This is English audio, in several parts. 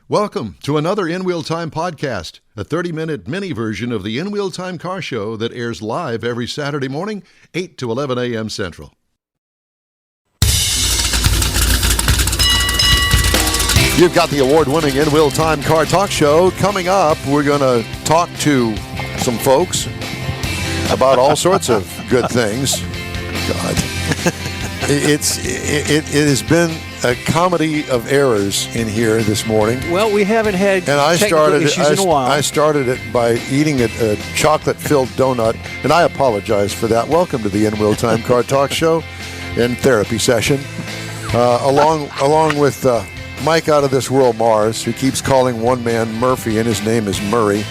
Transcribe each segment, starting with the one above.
Welcome to another In Wheel Time podcast, a 30-minute mini version of the In Wheel Time car show that airs live every Saturday morning, 8 to 11 a.m. Central. You've got the award-winning In Wheel Time car talk show. Coming up, we're going to talk to some folks about all sorts of good things. God. It has been a comedy of errors in here this morning. Well, we haven't had technical issues in a while. I started it by eating a chocolate-filled donut, and I apologize for that. Welcome to the In Wheel Time Car Talk Show and therapy session, along with Mike out of this world, Mars, who keeps calling one man Murphy, and his name is Murray.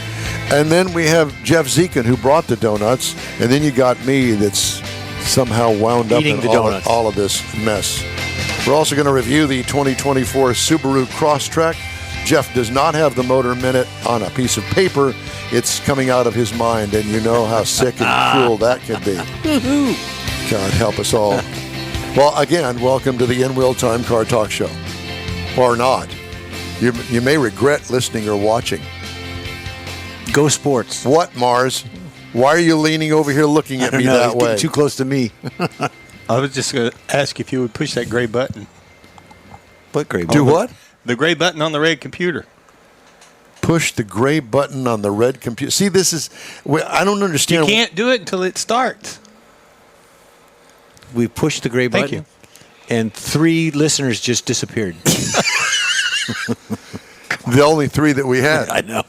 And then we have Jeff Zekin, who brought the donuts, and then you got me that's somehow wound up in all of this mess. We're also going to review the 2024 Subaru Crosstrek. Jeff does not have the motor minute on a piece of paper. It's coming out of his mind, and you know how sick and cruel that can be. God help us all. Well, again, welcome to the In Wheel Time Car Talk Show. Or not. You may regret listening or watching. Go sports. What, Mars? Why are you leaning over here looking at me that way? Too close to me. I was just going to ask if you would push that gray button. What gray button? Do what? The gray button on the red computer. Push the gray button on the red computer. See, this is... I don't understand. You can't do it until it starts. We pushed the gray button. Thank you. And 3 listeners just disappeared. The only 3 that we had. I know.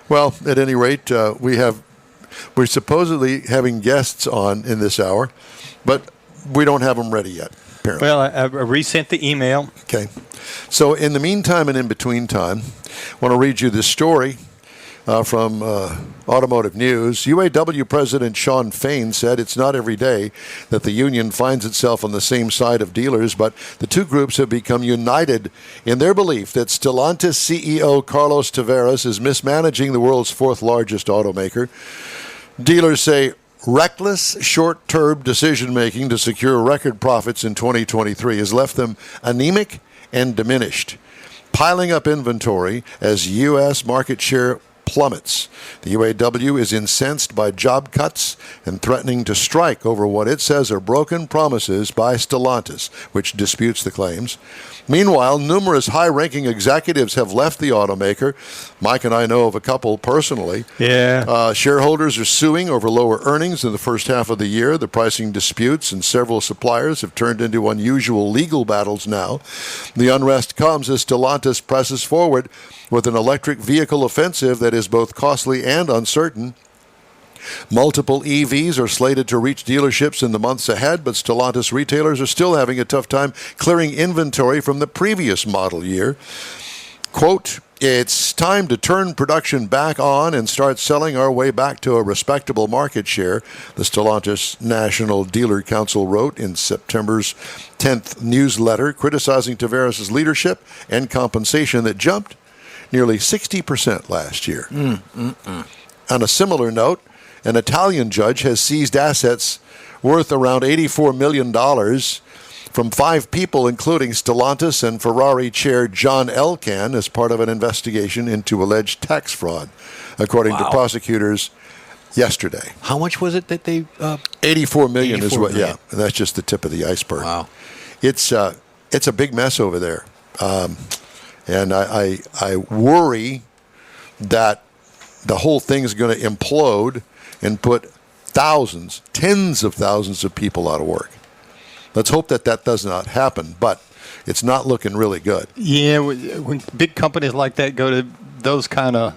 Well, at any rate, we're supposedly having guests on in this hour, but we don't have them ready yet, apparently. Well, I resent the email. Okay. So in the meantime and in between time, I want to read you this story from Automotive News. UAW President Shawn Fain said it's not every day that the union finds itself on the same side of dealers, but the two groups have become united in their belief that Stellantis CEO Carlos Tavares is mismanaging the world's 4th largest automaker. Dealers say reckless short-term decision-making to secure record profits in 2023 has left them anemic and diminished, piling up inventory as U.S. market share plummets. The UAW is incensed by job cuts and threatening to strike over what it says are broken promises by Stellantis, which disputes the claims. Meanwhile, numerous high-ranking executives have left the automaker. Mike and I know of a couple personally. Yeah. Shareholders are suing over lower earnings in the first half of the year. The pricing disputes and several suppliers have turned into unusual legal battles now. The unrest comes as Stellantis presses forward with an electric vehicle offensive that is both costly and uncertain. Multiple EVs are slated to reach dealerships in the months ahead, but Stellantis retailers are still having a tough time clearing inventory from the previous model year. Quote, "It's time to turn production back on and start selling our way back to a respectable market share," the Stellantis National Dealer Council wrote in September's 10th newsletter, criticizing Tavares' leadership and compensation that jumped nearly 60% last year. On a similar note, an Italian judge has seized assets worth around $84 million from 5 people, including Stellantis and Ferrari chair John Elkann, as part of an investigation into alleged tax fraud, according to prosecutors yesterday. How much was it that they... $84 million is what, million. yeah, and that's just the tip of the iceberg. Wow. It's a big mess over there. And I worry that the whole thing's going to implode and put thousands, tens of thousands of people out of work. Let's hope that does not happen, but it's not looking really good. Yeah, when big companies like that go to those kind of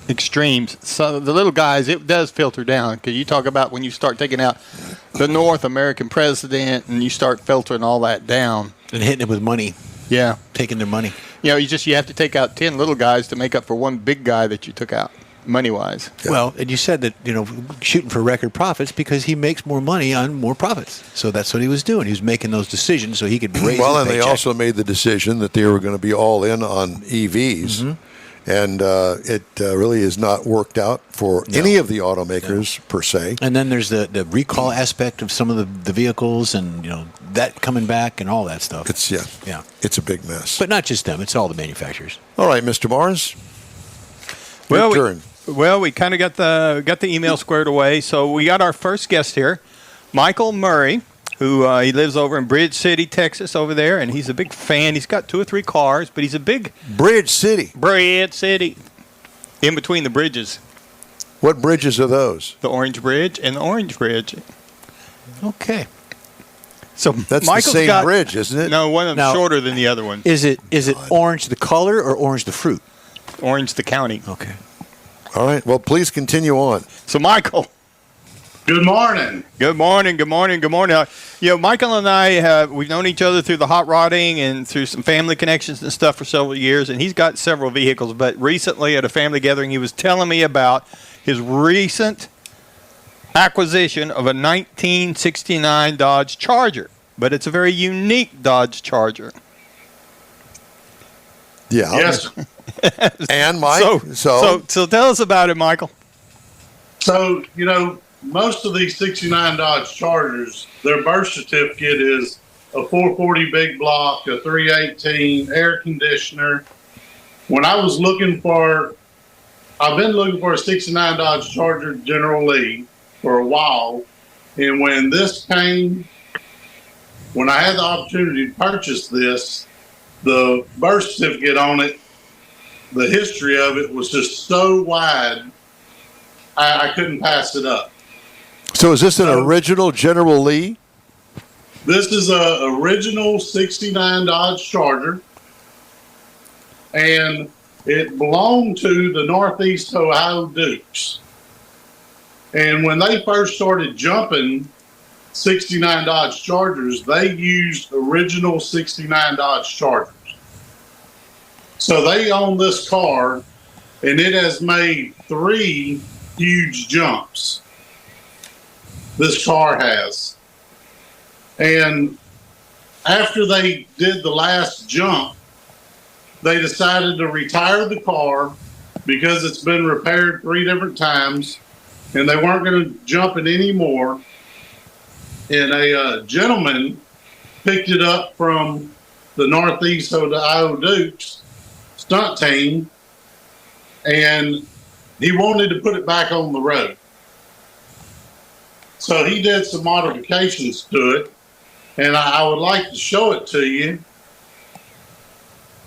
extremes, so the little guys, it does filter down. Because you talk about when you start taking out the North American president and you start filtering all that down. And hitting it with money. Yeah. Taking their money. You know, you have to take out 10 little guys to make up for one big guy that you took out, money-wise. Yeah. Well, and you said that, shooting for record profits because he makes more money on more profits. So that's what he was doing. He was making those decisions so he could raise his and paycheck. they also made the decision that they were going to be all in on EVs. Mm-hmm. And it really has not worked out for any of the automakers per se. And then there's the recall aspect of some of the vehicles, and that coming back and all that stuff. It's Yeah. it's a big mess. But not just them. It's all the manufacturers. All right, Mr. Mars. Well, Your turn. we kind of got the email squared away. So we got our first guest here, Michael Murray, who he lives over in Bridge City, Texas, over there, and he's a big fan. He's got 2 or 3 cars, but he's a big Bridge City. in between the bridges, What bridges are those? the Orange Bridge and the Orange Bridge. Okay. So That's Michael's the same got, bridge, isn't it? No, one of them Now- shorter than the other one. Is it orange the color or orange the fruit? Orange the county. Okay. All right. Well, please continue on. So Michael. Good morning. Good morning. Michael and I we've known each other through the hot rodding and through some family connections and stuff for several years, and he's got several vehicles. But recently at a family gathering, he was telling me about his recent acquisition of a 1969 Dodge Charger. But it's a very unique Dodge Charger. Yeah. Yes. And Mike. So tell us about it, Michael. So, most of these 69 Dodge Chargers, their birth certificate is a 440 big block, a 318, air conditioner. When I was I've been looking for a 69 Dodge Charger General Lee for a while. And when this came, when I had the opportunity to purchase this, the birth certificate on it, the history of it was just so wide, I couldn't pass it up. So is this an original General Lee? This is a original 69 Dodge Charger, and it belonged to the Northeast Ohio Dukes. And when they first started jumping 69 Dodge Chargers, they used original 69 Dodge Chargers. So they own this car, and it has made 3 huge jumps. This car has. And after they did the last jump, they decided to retire the car because it's been repaired 3 different times, and they weren't going to jump it anymore. And a gentleman picked it up from the Northeast Ohio Dukes stunt team, and he wanted to put it back on the road. So he did some modifications to it, and I would like to show it to you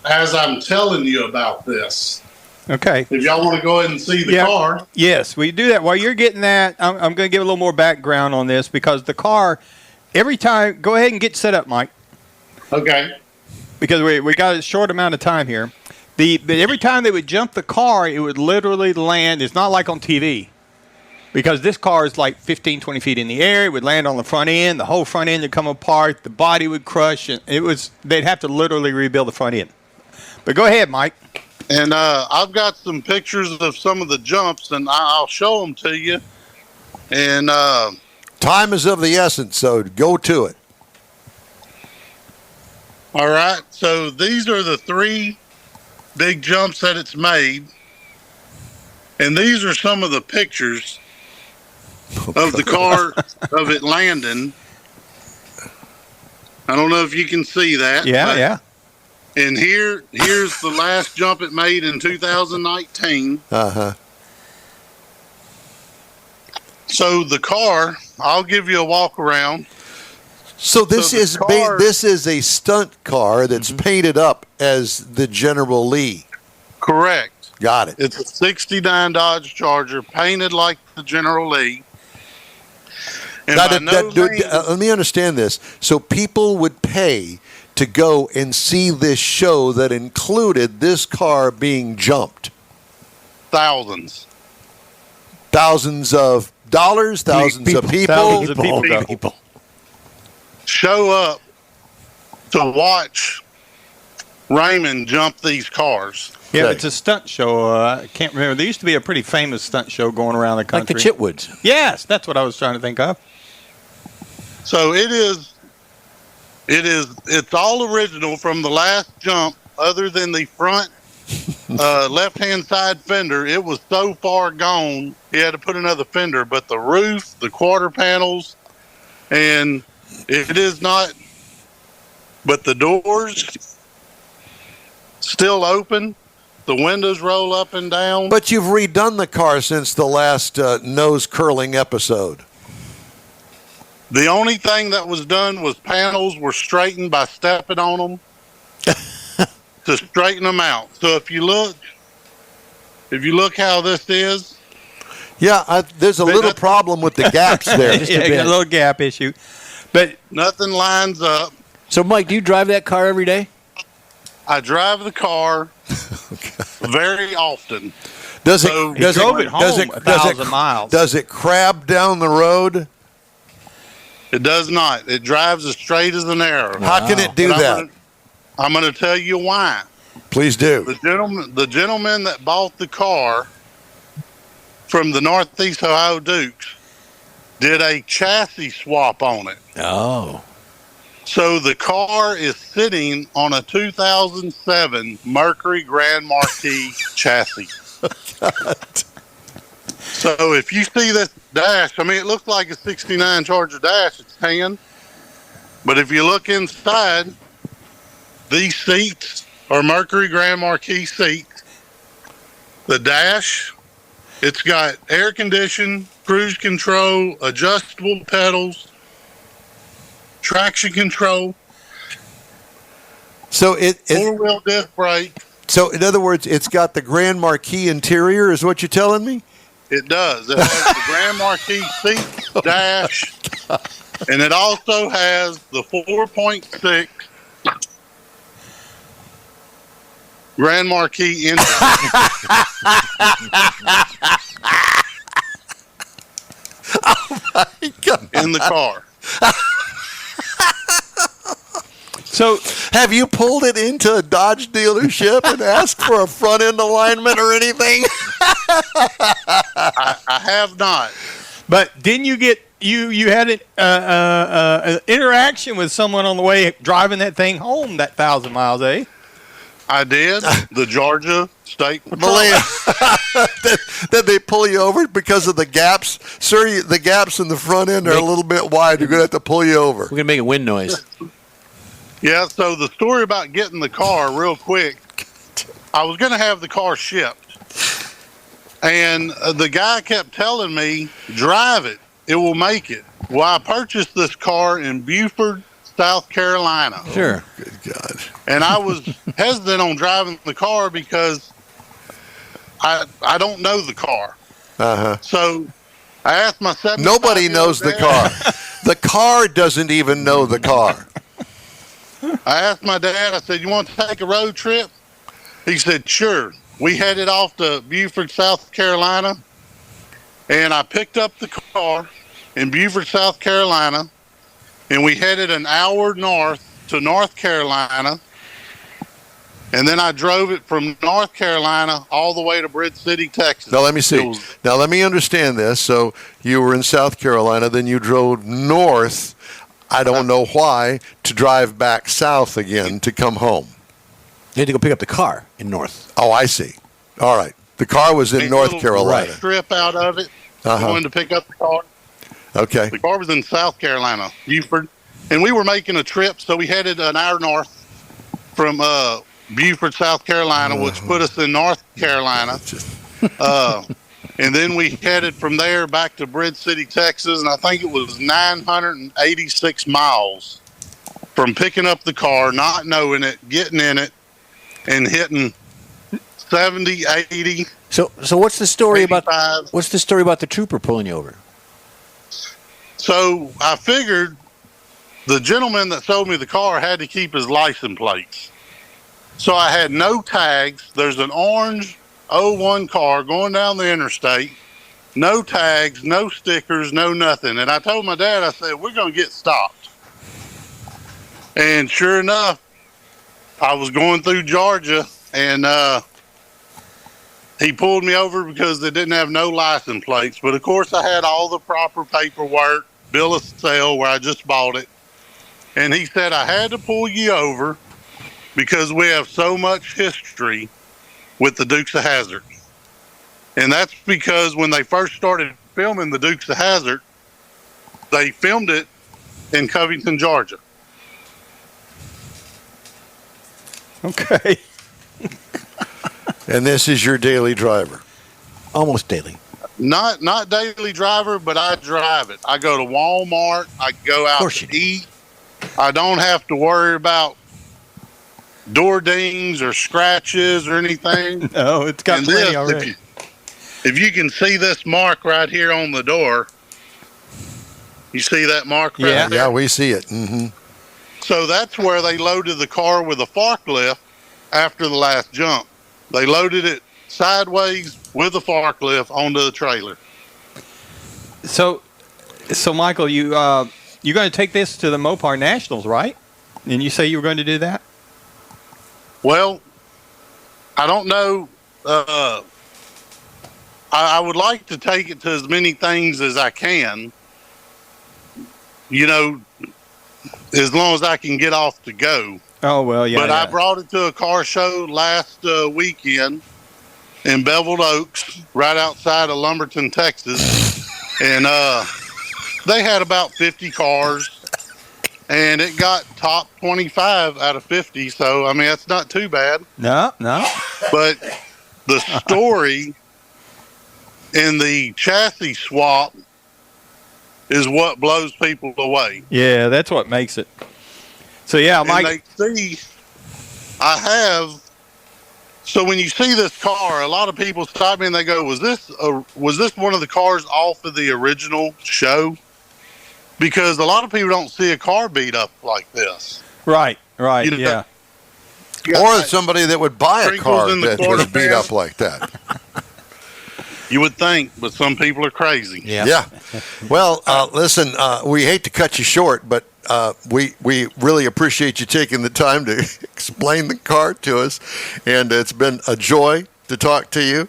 as I'm telling you about this. Okay. If y'all want to go ahead and see the car. Yes, we do that. While you're getting that, I'm going to give a little more background on this because the car, every time, go ahead and get set up, Mike. Okay. Because we got a short amount of time here. But every time they would jump the car, it would literally land. It's not like on TV. Because this car is like 15, 20 feet in the air. It would land on the front end. The whole front end would come apart. The body would crush. And they'd have to literally rebuild the front end. But go ahead, Mike. And I've got some pictures of some of the jumps, and I'll show them to you. And Time is of the essence, so go to it. all right, so these are the 3 big jumps that it's made. And these are some of the pictures of the car of it landing. I don't know if you can see that. Yeah. And here's the last jump it made in 2019. Uh-huh. So the car, I'll give you a walk around. So this So the is car- this is a stunt car that's painted up as the General Lee. Correct. Got it. It's a 69 Dodge Charger painted like the General Lee. And Now, by no means- let me understand this. So people would pay to go and see this show that included this car being jumped. thousands. Thousands of dollars, thousands of people. Thousands of people go. Show up to watch Raymond jump these cars. Yeah, Okay. it's a stunt show. I can't remember. There used to be a pretty famous stunt show going around the Like country. the Chitwoods. Yes, that's what I was trying to think of. So it's all original from the last jump, other than the front left-hand side fender. It was so far gone, he had to put another fender. But the roof, the quarter panels, and it is not but the doors still open. The windows roll up and down. But you've redone the car since the last nose curling episode. The only thing that was done was panels were straightened by stepping on them to straighten them out. So if you look how this is. Yeah, there's a little problem with the gaps there. Yeah, a little gap issue. But nothing lines up. So, Mike, do you drive that car every day? I drive the car very often. Does it? So Does he drove it? it home Does it? 1,000 miles. Does it crab down the road? It does not. It drives as straight as an arrow. How can it do But that? I'm going to tell you why. Please do. The gentleman that bought the car from the Northeast Ohio Dukes did a chassis swap on it. Oh. So the car is sitting on a 2007 Mercury Grand Marquis chassis. So if you see this dash, I mean, it looks like a 69 Charger dash. It's tan. But if you look inside, these seats are Mercury Grand Marquis seats. The dash, it's got air conditioning, cruise control, adjustable pedals, traction control, So four-wheel disc brake. So in other words, it's got the Grand Marquis interior, is what you're telling me? It does. It has the Grand Marquis seat, dash, and it also has the 4.6 Grand Marquis engine. In the car. So, have you pulled it into a Dodge dealership and asked for a front end alignment or anything? I have not. but didn't you get you had an interaction with someone on the way driving that thing home that 1,000 miles, eh? I did. The Georgia State Patrol. Malia, did they pull you over because of the gaps? Sir, the gaps in the front end are a little bit wide. You're going to have to pull you over. We're going to make a wind noise. Yeah, so the story about getting the car real quick, I was going to have the car shipped. And the guy kept telling me, drive it. It will make it. Well, I purchased this car in Beaufort, South Carolina. Sure. Good God. And I was hesitant on driving the car because I don't know the car. Uh-huh. So I asked my 75-year-old Nobody knows the car. The car doesn't even know the car. I asked my dad, I said, you want to take a road trip? He said, sure. We headed off to Beaufort, South Carolina, and I picked up the car in Beaufort, South Carolina, and we headed an hour north to North Carolina, and then I drove it from North Carolina all the way to Bridge City, Texas. Now, let me see. Now, let me understand this. So you were in South Carolina, then you drove north, I don't know why, to drive back south again to come home. You had to go pick up the car in North. Oh, I see. All right. The car was in North Carolina. Strip out of it, going to pick up the car. Okay. The car was in South Carolina, Beaufort, and we were making a trip, so we headed an hour north from Beaufort, South Carolina, which put us in North Carolina. And then we headed from there back to Bridge City, Texas, and I think it was 986 miles from picking up the car, not knowing it, getting in it, and hitting 70, 80. So what's the story 85. about? What's the story about the trooper pulling you over? So I figured the gentleman that sold me the car had to keep his license plates. So I had no tags. There's an orange 01 car going down the interstate. No tags, no stickers, no nothing. And I told my dad, I said, we're going to get stopped. And sure enough, I was going through Georgia, and he pulled me over because they didn't have no license plates. But, of course, I had all the proper paperwork, bill of sale where I just bought it. And he said, I had to pull you over because we have so much history with the Dukes of Hazzard. And that's because when they first started filming the Dukes of Hazzard, they filmed it in Covington, Georgia. Okay. And this is your daily driver. Almost daily. Not daily driver, but I drive it. I go to Walmart. I go out course you to do. eat. I don't have to worry about door dings or scratches or anything. No, it's got And plenty this, already. if you can see this mark right here on the door, you see that mark right Yeah. there? Yeah, we see it. Mm-hmm. So that's where they loaded the car with a forklift after the last jump. They loaded it sideways with a forklift onto the trailer. So Michael, you're going to take this to the Mopar Nationals, right? And you say you were going to do that? Well, I don't know. I would like to take it to as many things as I can, you know, as long as I can get off to go. Oh, well, yeah. But I brought it to a car show last weekend in Beveled Oaks, right outside of Lumberton, Texas. And they had about 50 cars, and it got top 25 out of 50. So, I mean, that's not too bad. No. But the story in the chassis swap is what blows people away. Yeah, that's what makes it. So, yeah, Mike. And they see, so when you see this car, a lot of people stop me and they go, was this one of the cars off of the original show? Because a lot of people don't see a car beat up like this. Right, You know, yeah. Or somebody that would buy a Sprinkles car in the that was beat quarterback. up like that. You would think, but some people are crazy. Yeah. Well, listen, we hate to cut you short, but we really appreciate you taking the time to explain the car to us, and it's been a joy to talk to you.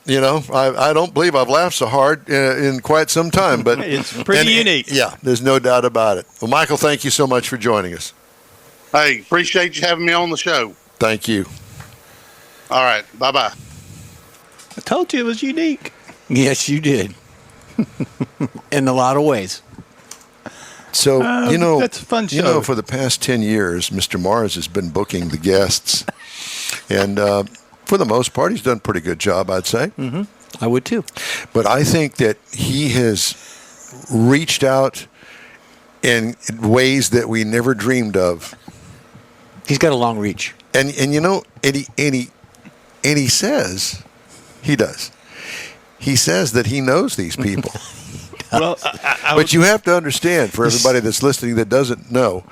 You know, I don't believe I've laughed so hard in quite some time, but It's pretty unique. Yeah, there's no doubt about it. Well, Michael, thank you so much for joining us. Hey, appreciate you having me on the show. Thank you. All right. Bye-bye. I told you it was unique. Yes, you did. In a lot of ways. So, you know, that's a fun You show. know, for the past 10 years, Mr. Mars has been booking the guests. And for the most part, he's done a pretty good job, I'd say. Mm-hmm. I would too. But I think that he has reached out in ways that we never dreamed of. He's got a long reach. And you know, and he says, he does. He says that he knows these people. Well, But you have to understand, for everybody that's listening that doesn't know,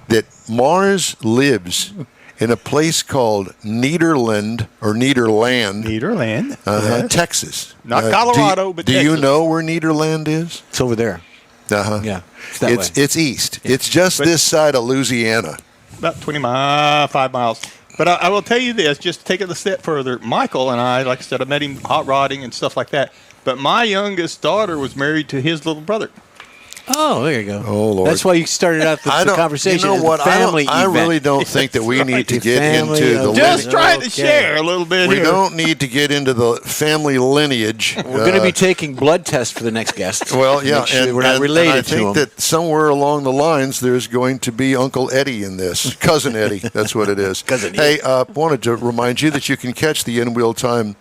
that Mars lives in a place called Nederland, Nederland. Texas. Not Colorado, but do you Texas. know where Nederland is? It's over there. Uh-huh. Yeah. It's that way. It's east. It's just this side of Louisiana. About 5 miles. But I will tell you this, just to take it a step further. Michael and I, like I said, I met him hot rodding and stuff like that. But my youngest daughter was married to his little brother. Oh, there you go. Oh, Lord. That's why you started out the conversation. You know as what? a family I event. really don't think that we need to get Family into the event. Just lineage. trying to Okay. share a little bit We here. don't need to get into the family lineage. We're going to be taking blood tests for the next guest. Well, yeah, Make sure and we're not related and I to think him. that somewhere along the lines there's going to be Uncle Eddie in this. Cousin Eddie, that's what it is. Cousin Hey, wanted to remind you that you can catch the In Wheel Time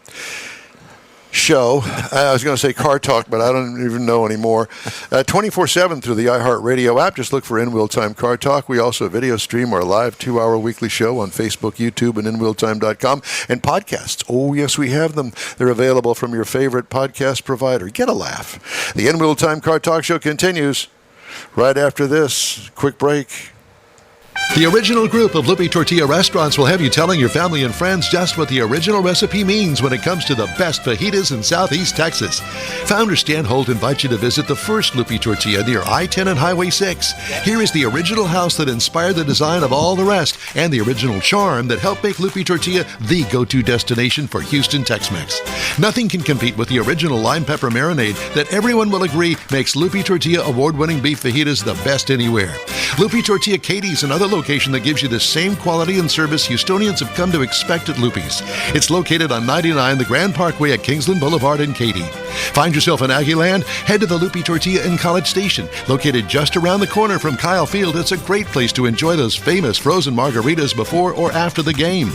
show. I was going to say Car Talk, but I don't even know anymore. 24/7 through the iHeartRadio app. Just look for In Wheel Time Car Talk. We also video stream our live 2-hour weekly show on Facebook, YouTube, and InWheelTime.com. And podcasts. Oh, yes, we have them. They're available from your favorite podcast provider. Get a laugh. The In Wheel Time Car Talk show continues right after this quick break. The original group of Lupe Tortilla restaurants will have you telling your family and friends just what the original recipe means when it comes to the best fajitas in Southeast Texas. Founder Stan Holt invites you to visit the first Lupe Tortilla near I-10 and Highway 6. Here is the original house that inspired the design of all the rest and the original charm that helped make Lupe Tortilla the go-to destination for Houston Tex-Mex. Nothing can compete with the original lime pepper marinade that everyone will agree makes Lupe Tortilla award-winning beef fajitas the best anywhere. Lupe Tortilla Katy's and other location that gives you the same quality and service Houstonians have come to expect at Lupe's. It's located on 99 the Grand Parkway at Kingsland Boulevard in Katy. Find yourself in Aggieland? Head to the Lupe Tortilla in College Station. Located just around the corner from Kyle Field, it's a great place to enjoy those famous frozen margaritas before or after the game.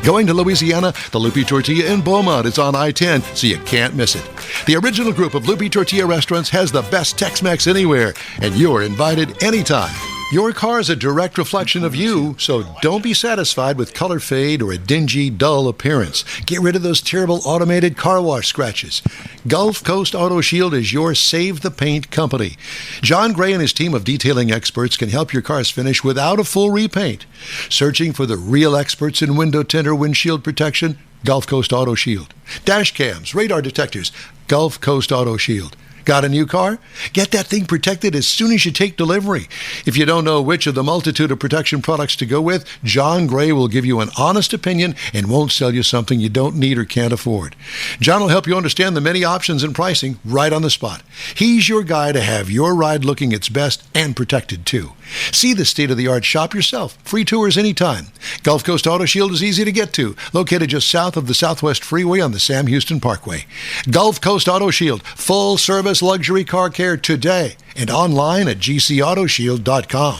Going to Louisiana? The Lupe Tortilla in Beaumont is on I-10, so you can't miss it. The original group of Lupe Tortilla restaurants has the best Tex-Mex anywhere, and you're invited anytime. Your car is a direct reflection of you, so don't be satisfied with color fade or a dingy, dull appearance. Get rid of those terrible automated car wash scratches. Gulf Coast Auto Shield is your Save the Paint company. John Gray and his team of detailing experts can help your cars finish without a full repaint. Searching for the real experts in window tint or windshield protection? Gulf Coast Auto Shield. Dash cams, radar detectors, Gulf Coast Auto Shield. Got a new car? Get that thing protected as soon as you take delivery. If you don't know which of the multitude of protection products to go with, John Gray will give you an honest opinion and won't sell you something you don't need or can't afford. John will help you understand the many options and pricing right on the spot. He's your guy to have your ride looking its best and protected too. See the state-of-the-art shop yourself. Free tours anytime. Gulf Coast Auto Shield is easy to get to, located just south of the Southwest Freeway on the Sam Houston Parkway. Gulf Coast Auto Shield, full-service luxury car care today, and online at gcautoshield.com.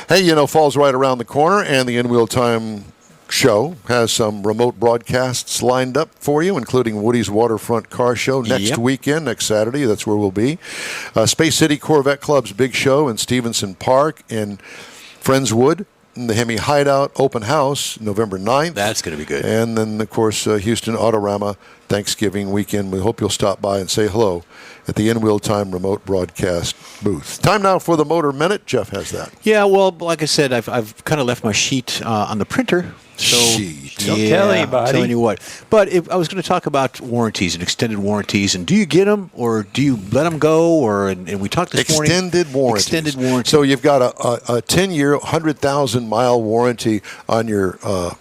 Hey, fall's right around the corner, and the In Wheel Time show has some remote broadcasts lined up for you, including Woody's Waterfront Car Show next weekend, next Saturday. That's where we'll be. Space City Corvette Club's big show in Stevenson Park in Friendswood. The Hemi Hideout Open House, November 9th. That's going to be good. And then, of course, Houston Autorama Thanksgiving weekend. We hope you'll stop by and say hello at the In Wheel Time remote broadcast booth. Time now for the Motor Minute. Jeff has that. Yeah, well, like I said, I've kind of left my sheet on the printer. So, Don't tell anybody. I'm telling you what. But I was going to talk about warranties and extended warranties, and do you get them or do you let them go? And we talked this morning. Extended warranties. Extended warranty. So you've got a 10-year, 100,000-mile warranty on your Kia,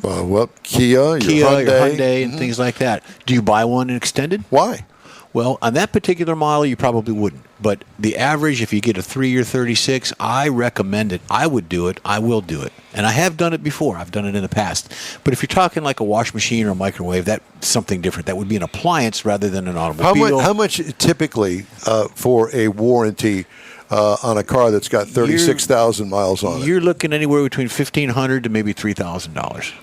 your Hyundai, and things like that. Do you buy one and extended? Why? Well, on that particular model, you probably wouldn't. But the average, if you get a 3-year 36, I recommend it. I would do it. I will do it. And I have done it before. I've done it in the past. But if you're talking like a wash machine or a microwave, that's something different. That would be an appliance rather than an automobile. How much typically for a warranty on a car that's got 36,000 miles on it? You're looking anywhere between $1,500 to maybe $3,000.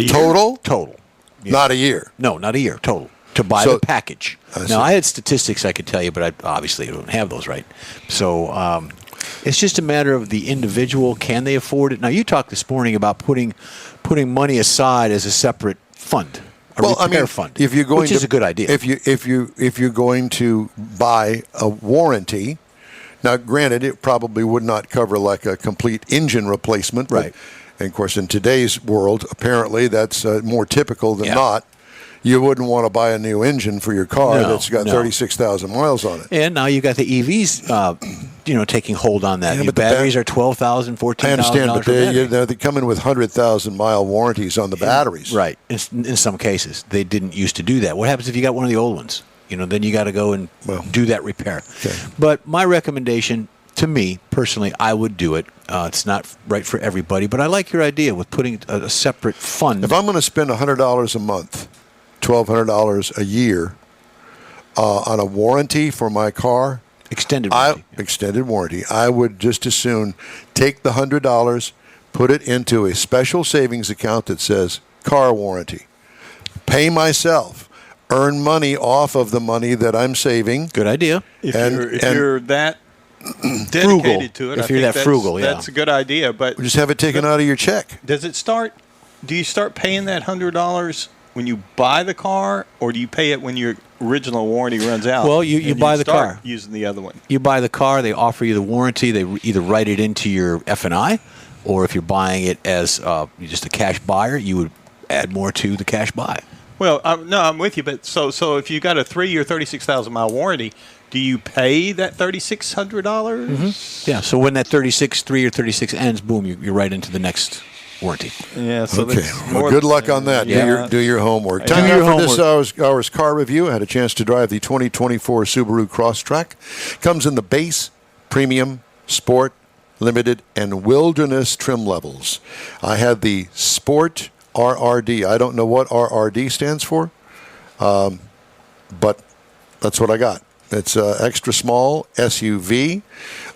Total? Total. Yeah. Not a year? No, not a year. Total. To buy the package. Now, I had statistics I could tell you, but I obviously don't have those right. So it's just a matter of the individual. Can they afford it? Now, you talked this morning about putting money aside as a separate fund, a repair fund, if you're going which is a good idea. If you're going to buy a warranty, now granted, it probably would not cover like a complete engine replacement, right? And of course, in today's world, apparently that's more typical than not. You wouldn't want to buy a new engine for your car that's got 36,000 miles on it. And now you got the EVs, taking hold on that. Your batteries are $12,000, $14,000. I understand, but they come in with 100,000-mile warranties on the batteries. Right. In some cases, they didn't used to do that. What happens if you got one of the old ones? Then you got to go and do that repair. Okay. But my recommendation, to me personally, I would do it. It's not right for everybody, but I like your idea with putting a separate fund. If I'm going to spend $100 a month, $1,200 a year on a warranty for my car, extended warranty, I would just as soon take the $100, put it into a special savings account that says car warranty, pay myself, earn money off of the money that I'm saving. Good idea. If you're that dedicated to it, if you're that frugal, that's a good idea. But just have it taken out of your check. Do you start paying that $100 when you buy the car, or do you pay it when your original warranty runs out? Well, you buy the car. Using the other one. You buy the car. They offer you the warranty. They either write it into your F&I, or if you're buying it as just a cash buyer, you would add more to the cash buy. Well, I'm with you. But so if you got a 3-year, 36,000-mile warranty, do you pay that $3,600? Mm-hmm. Yeah. So when that 3-year 36 ends, boom, you're right into the next warranty. Yeah. So okay. Well, good luck on that. Yeah. Do your homework. Time now for this hour's car review. I had a chance to drive the 2024 Subaru Crosstrek. Comes in the base, premium, sport, Limited, and Wilderness trim levels. I had the Sport RRD. I don't know what RRD stands for, but that's what I got. It's extra small SUV.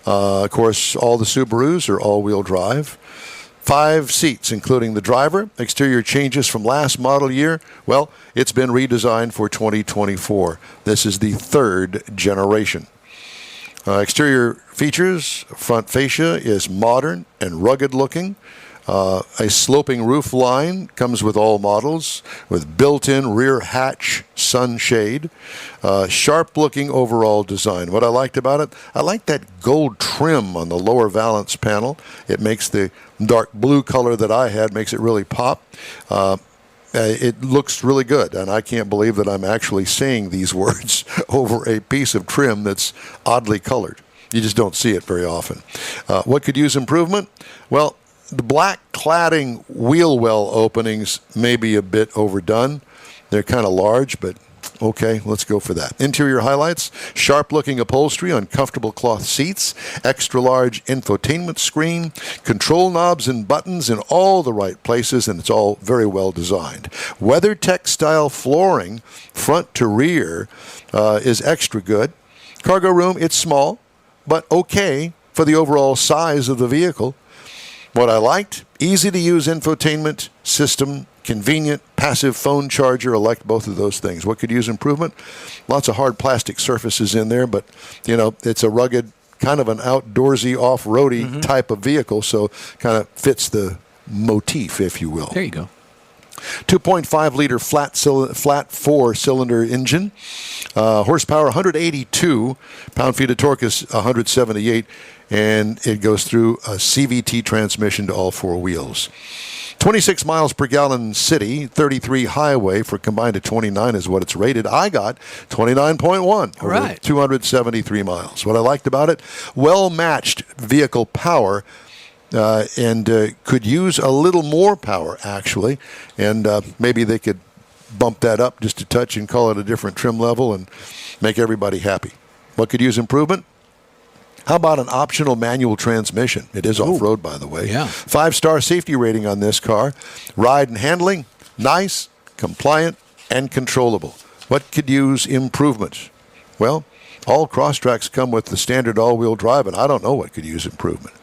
Of course, all the Subarus are all-wheel drive. 5 seats, including the driver. Exterior changes from last model year. Well, it's been redesigned for 2024. This is the 3rd generation. Exterior features, front fascia is modern and rugged looking. A sloping roof line comes with all models with built-in rear hatch sunshade. Sharp-looking overall design. What I liked about it, I like that gold trim on the lower valance panel. It makes the dark blue color that I had, makes it really pop. It looks really good, and I can't believe that I'm actually saying these words over a piece of trim that's oddly colored. You just don't see it very often. What could use improvement? Well, the black cladding wheel well openings may be a bit overdone. They're kind of large, but okay, let's go for that. Interior highlights, sharp-looking upholstery on comfortable cloth seats, extra-large infotainment screen, control knobs and buttons in all the right places, and it's all very well designed. WeatherTech-style flooring, front to rear, is extra good. Cargo room, it's small, but okay for the overall size of the vehicle. What I liked, easy-to-use infotainment system, convenient passive phone charger. I liked both of those things. What could use improvement? Lots of hard plastic surfaces in there, but, it's a rugged, kind of an outdoorsy, off-roady type of vehicle, so kind of fits the motif, if you will. There you go. 2.5-liter flat four-cylinder engine. Horsepower 182. Pound-feet of torque is 178. And it goes through a CVT transmission to all 4 wheels. 26 miles per gallon city, 33 highway for combined to 29 is what it's rated. I got 29.1 over Right. 273 miles. What I liked about it, well-matched vehicle power, and could use a little more power, actually. And maybe they could bump that up just a touch and call it a different trim level and make everybody happy. What could use improvement? How about an optional manual transmission? It is off-road, by the way. Yeah. 5-star safety rating on this car. Ride and handling, nice, compliant, and controllable. What could use improvement? Well, all Crosstracks come with the standard all-wheel drive, and I don't know what could use improvement.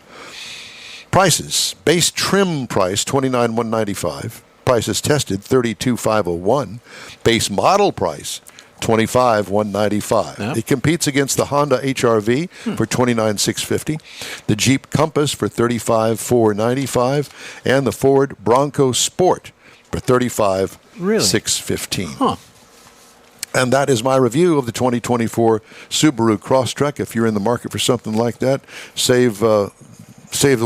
Prices. Base trim price, $29,195. Prices tested, $32,501. Base model price, $25,195. Yep. It competes against the Honda HR-V for $29,650, the Jeep Compass for $35,495, and the Ford Bronco Sport for $35,615. Huh. And that is my review of the 2024 Subaru Crosstrek. If you're in the market for something like that, save the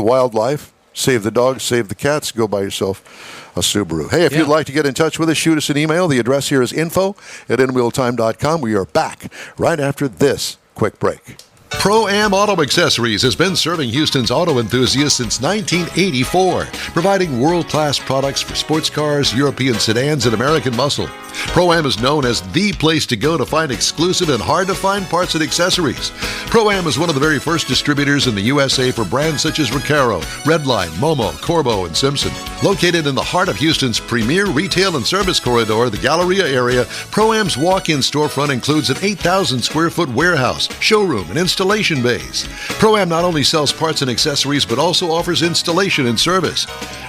wildlife, save the dogs, save the cats, go buy yourself a Subaru. Hey, if you'd like to get in touch with us, shoot us an email. The address here is info@inwheeltime.com. We are back right after this quick break. Pro-Am Auto Accessories has been serving Houston's auto enthusiasts since 1984, providing world-class products for sports cars, European sedans, and American muscle. Pro-Am is known as the place to go to find exclusive and hard-to-find parts and accessories. Pro-Am is one of the very first distributors in the USA for brands such as Recaro, Redline, Momo, Corbo, and Simpson. Located in the heart of Houston's premier retail and service corridor, the Galleria area, Pro-Am's walk-in storefront includes an 8,000-square-foot warehouse, showroom, and installation bays. Pro-Am not only sells parts and accessories, but also offers installation and service.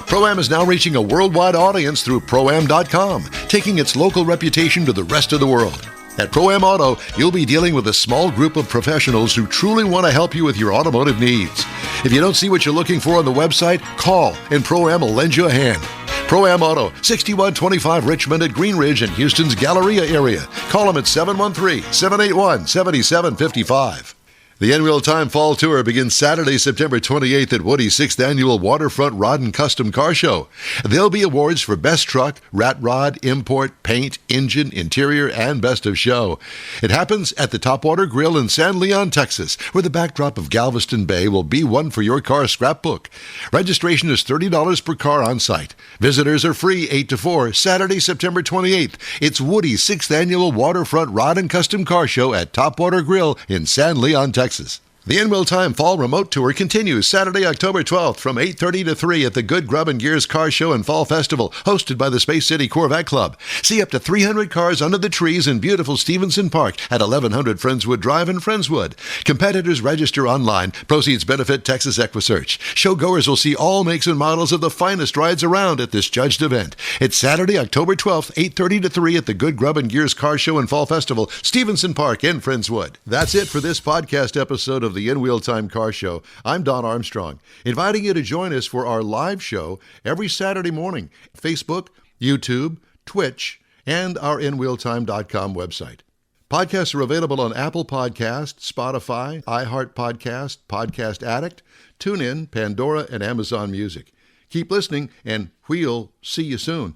Pro-Am is now reaching a worldwide audience through Pro-Am.com, taking its local reputation to the rest of the world. At Pro-Am Auto, you'll be dealing with a small group of professionals who truly want to help you with your automotive needs. If you don't see what you're looking for on the website, call and Pro-Am will lend you a hand. Pro-Am Auto, 6125 Richmond at Green Ridge in Houston's Galleria area. Call them at 713-781-7755. The N-Wheel Time Fall Tour begins Saturday, September 28th at Woody's 6th Annual Waterfront Rod and Custom Car Show. There'll be awards for Best Truck, Rat Rod, Import, Paint, Engine, Interior, and Best of Show. It happens at the Topwater Grill in San Leon, Texas, where the backdrop of Galveston Bay will be one for your car scrapbook. Registration is $30 per car on site. Visitors are free 8 to 4, Saturday, September 28th. It's Woody's 6th Annual Waterfront Rod and Custom Car Show at Topwater Grill in San Leon, Texas. The In Wheel Time Fall Remote Tour continues Saturday, October 12th from 8:30 to 3 at the Good Grub and Gears Car Show and Fall Festival, hosted by the Space City Corvette Club. See up to 300 cars under the trees in beautiful Stevenson Park at 1100 Friendswood Drive in Friendswood. Competitors register online. Proceeds benefit Texas Equisearch. Showgoers will see all makes and models of the finest rides around at this judged event. It's Saturday, October 12th, 8:30 to 3 at the Good Grub and Gears Car Show and Fall Festival, Stevenson Park in Friendswood. That's it for this podcast episode of the In Wheel Time Car Show. I'm Don Armstrong, inviting you to join us for our live show every Saturday morning, Facebook, YouTube, Twitch, and our InWheelTime.com website. Podcasts are available on Apple Podcasts, Spotify, iHeart Podcast, Podcast Addict, TuneIn, Pandora, and Amazon Music. Keep listening, and we'll see you soon.